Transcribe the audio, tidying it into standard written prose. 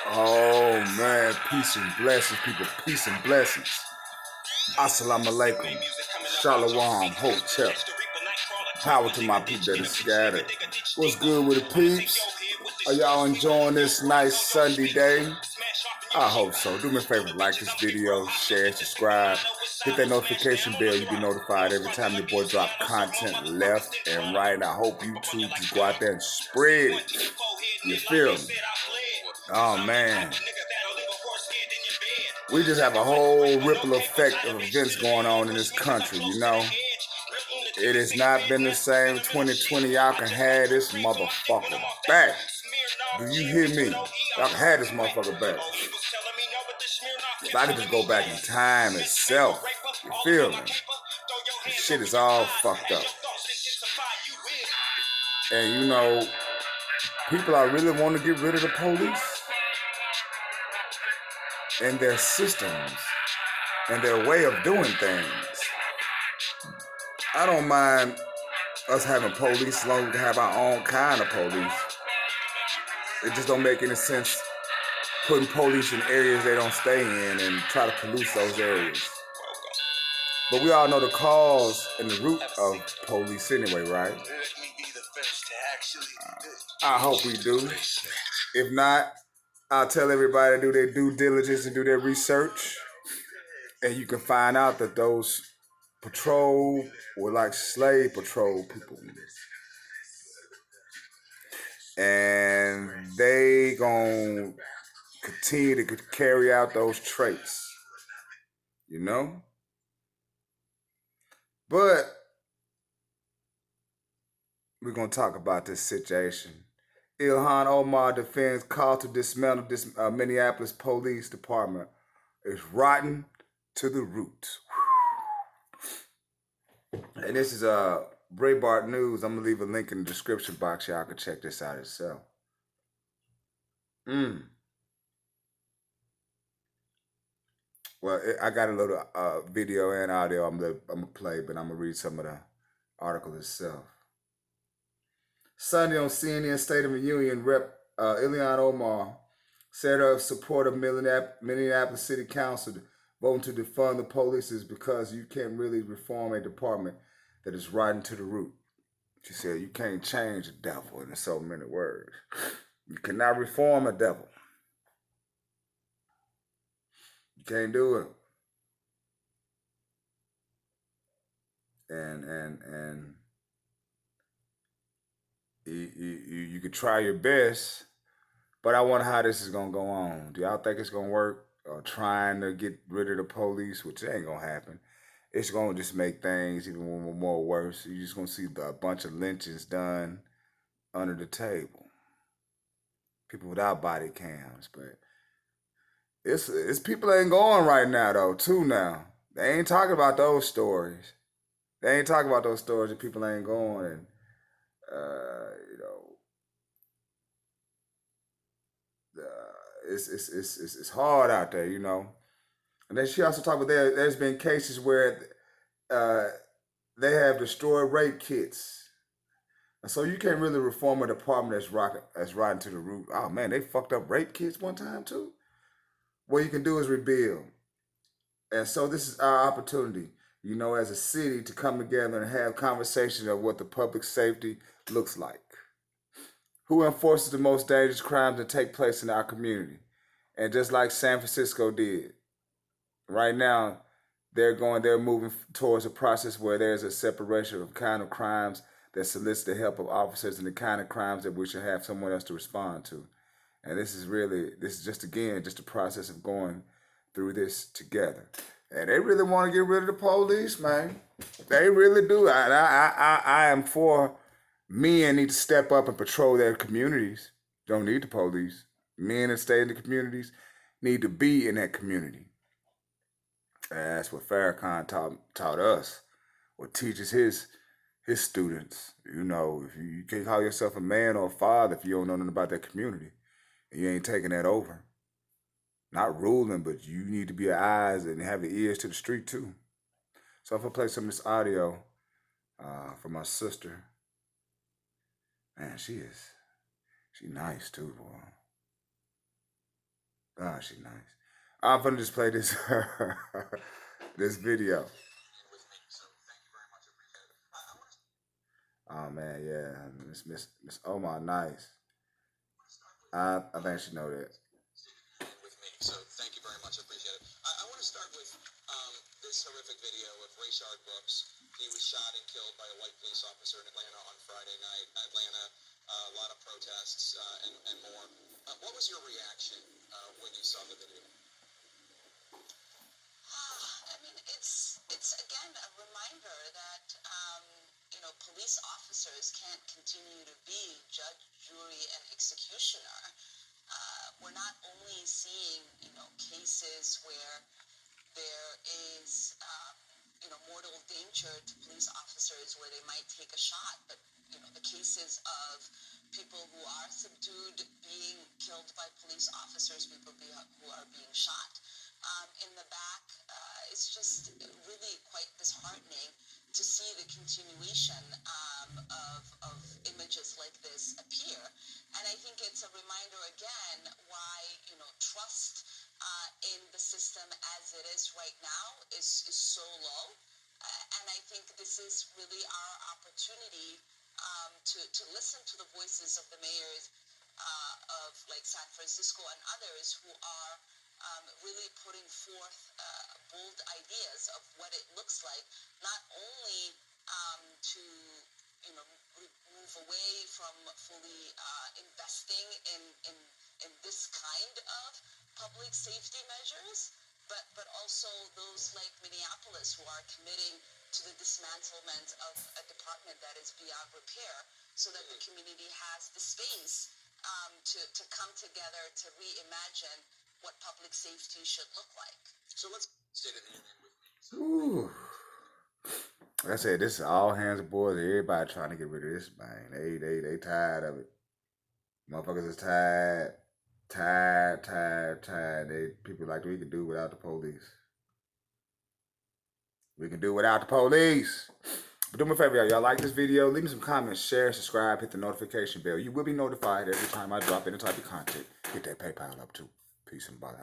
Oh man, peace and blessings, people. Peace and blessings. Assalamu alaikum. Shalom, hotel. Power to my people that are scattered. What's good with the peeps? Are y'all enjoying this nice Sunday day? I hope so. Do me a favor, like this video, share, subscribe, hit that notification bell. You be notified every time your boy drop content left and right. I hope you too just go out there and spread it. You feel me? Oh man. We just have a whole ripple effect of events going on in this country, you know? It has not been the same 2020. Y'all can have this motherfucker back. Do you hear me? Y'all can have this motherfucker back. If I could just go back in time itself, you feel me? This shit is all fucked up. And you know, people I really want to get rid of the police and their systems and their way of doing things. I don't mind us having police as long as we have our own kind of police. It just don't make any sense putting police in areas they don't stay in and try to pollute those areas. But we all know the cause and the root of police anyway, right? I hope we do. If not, I'll tell everybody to do their due diligence and do their research. And you can find out that those patrol were like slave patrol people. And they gonna continue to carry out those traits, you know? But we're gonna talk about this situation. Ilhan Omar defends call to dismantle this Minneapolis Police Department is rotten to the roots. And this is Breitbart News. I'm gonna leave a link in the description box. Y'all can check this out yourself. Well, I got a little video and audio I'm gonna play, but I'm gonna read some of the article itself. Sunday on CNN State of the Union, Rep. Ilhan Omar said her support of Minneapolis City Council voting to defund the police is because you can't really reform a department that is rotten to the root. She said you can't change a devil in so many words. You cannot reform a devil. You can't do it. And you could try your best, but I wonder how this is gonna go on. Do y'all think it's gonna work? Trying to get rid of the police, which ain't gonna happen. It's gonna just make things even more worse. You're just gonna see a bunch of lynchings done under the table. People without body cams, but it's people ain't going right now though. Too now they ain't talking about those stories. They ain't talking about those stories that people ain't going and you know. It's hard out there, you know. And then she also talked about there's been cases where they have destroyed rape kits. And so you can't really reform a department that's rotten to the root. Oh man, they fucked up rape kits one time too. What you can do is rebuild. And so this is our opportunity, you know, as a city to come together and have conversations of what the public safety looks like. Who enforces the most dangerous crimes that take place in our community? And just like San Francisco did, right now, they're moving towards a process where there's a separation of kind of crimes that solicit the help of officers and the kind of crimes that we should have someone else to respond to. And this is just a process of going through this together. And they really want to get rid of the police, man. They really do. I am for men need to step up and patrol their communities. Don't need the police. Men that stay in the communities need to be in that community. And that's what Farrakhan taught us, or teaches his students. You know, if you can't call yourself a man or a father if you don't know nothing about that community, and you ain't taking that over. Not ruling, but you need to be your eyes and have the ears to the street too. So I'm gonna play some of this audio from my sister. Man, she is She nice too, boy. God, she nice. I'm gonna just play this this video. Oh man, yeah, Miss Omar, nice. I think she know that. With me, so thank you very much. I appreciate it. I want to start with this horrific video of Rayshard Brooks. He was shot and killed by a white police officer in Atlanta on Friday night. Atlanta, a lot of protests and more. What was your reaction when you saw the video? I mean, it's again a reminder that police officers can't continue to be judge, jury, and executioner. We're not only seeing cases where there is mortal danger to police officers where they might take a shot, but the cases of people who are subdued being killed by police officers, who are being shot in the back. It's just really quite disheartening to see the continuation of images like this appear. And I think it's a reminder again why trust in the system as it is right now is so low. And I think this is really our opportunity to listen to the voices of the mayors of like San Francisco and others who are really putting forth bold ideas of what it looks like, not only to move away from fully investing in this kind of public safety measures, but also those like Minneapolis who are committing to the dismantlement of a department that is beyond repair, so that the community has the space to come together to reimagine what public safety should look like. So let's State of the Union with me. So, ooh. Like I said, this is all hands boys. Everybody trying to get rid of this, man. They tired of it. Motherfuckers is tired. People like we can do without the police. We can do without the police. But do me a favor, y'all like this video, leave me some comments, share, subscribe, hit the notification bell. You will be notified every time I drop any type of content. Hit that PayPal up too. Peace and bye.